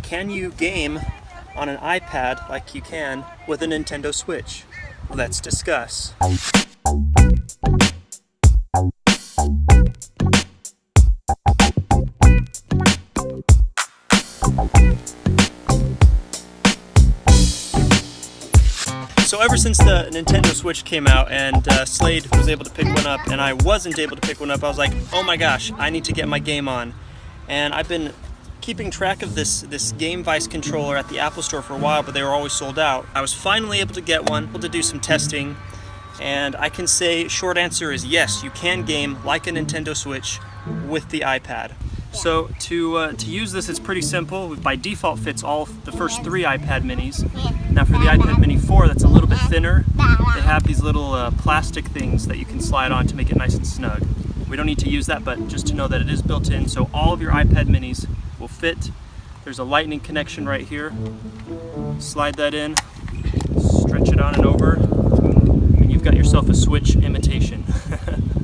can you game on an iPad like you can with a Nintendo Switch? Let's discuss. So ever since the Nintendo Switch came out and Slade was able to pick one up and I wasn't able to pick one up, I was like, oh my gosh, I need to get my game on. And I've been keeping track of this Game Vice controller at the Apple Store for a while, but they were always sold out. I was finally able to get one, able to do some testing, and I can say short answer is yes, you can game like a Nintendo Switch with the iPad. So to use this, it's pretty simple. By default fits all the first 3 iPad minis. Now for the iPad mini 4, that's a little bit thinner, they have these little plastic things that you can slide on to make it nice and snug. We don't need to use that, but just to know that it is built in, so all of your iPad minis will fit. There's a lightning connection right here. Slide that in, stretch it on and over, and you've got yourself a Switch imitation.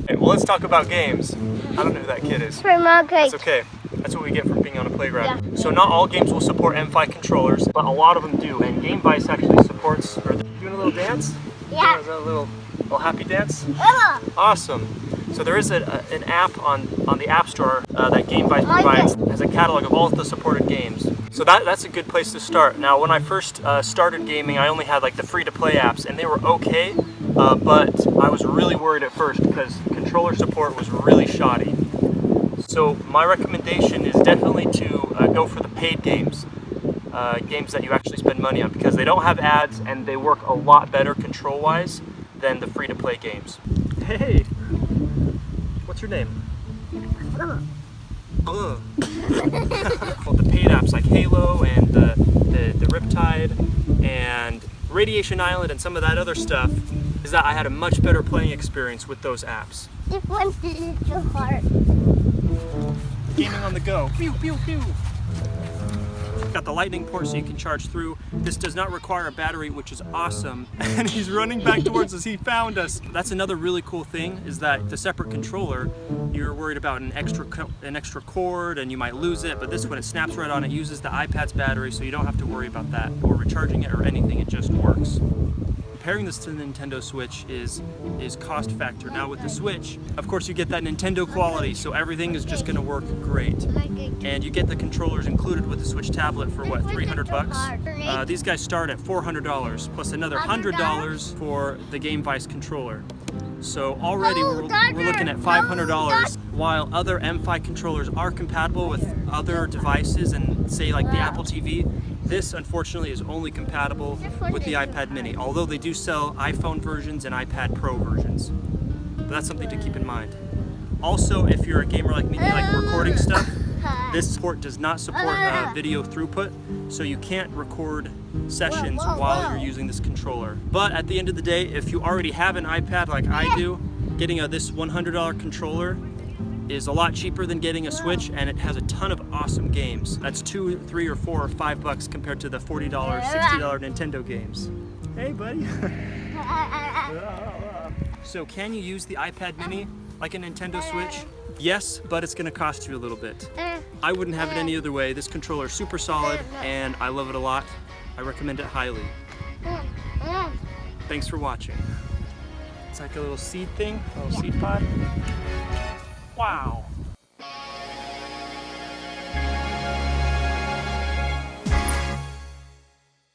Okay, well, let's talk about games. I don't know who that kid is. That's okay. That's what we get from being on a playground. Yeah. So not all games will support M5 controllers, but a lot of them do. And Game Vice actually supports. Are they doing a little dance? Yeah. Is that a little happy dance? Yeah. Awesome. So there is an app on the App Store that Game Vice provides. It has a catalog of all of the supported games. So that's a good place to start. Now, when I first started gaming, I only had like the free-to-play apps, and they were okay, but I was really worried at first because controller support was really shoddy. So my recommendation is definitely to go for the paid games, games that you actually spend money on, because they don't have ads and they work a lot better control-wise than the free-to-play games. Hey, what's your name? Well, the paid apps like Halo and the Riptide and Radiation Island and some of that other stuff is that I had a much better playing experience with those apps. This one's too hard. Gaming on the go. Pew, pew, pew. Got the lightning port so you can charge through. This does not require a battery, which is awesome. And he's running back towards us. He found us. That's another really cool thing, is that the separate controller, you're worried about an extra cord and you might lose it, but this one, it snaps right on. It uses the iPad's battery, so you don't have to worry about that or recharging it or anything. It just works. Comparing this to the Nintendo Switch is cost factor. Now with the Switch, of course you get that Nintendo quality, so everything is just going to work great. And you get the controllers included with the Switch tablet for what, 300 bucks? These guys start at $400 plus another $100 for the Game Vice controller. So already we're looking at $500, while other M5 controllers are compatible with other devices and say like the Apple TV. This, unfortunately, is only compatible with the iPad mini, although they do sell iPhone versions and iPad Pro versions. But that's something to keep in mind. Also, if you're a gamer like me, you like recording stuff, this port does not support video throughput, so you can't record sessions while you're using this controller. But at the end of the day, if you already have an iPad like I do, getting this $100 controller is a lot cheaper than getting a Switch, and it has a ton of awesome games. That's $2, $3, or $4, or $5 compared to the $40, $60 Nintendo games. Hey, buddy. So can you use the iPad mini like a Nintendo Switch? Yes, but it's going to cost you a little bit. I wouldn't have it any other way. This controller is super solid, and I love it a lot. I recommend it highly. Thanks for watching. It's like a little seed thing, a little seed pod. Wow.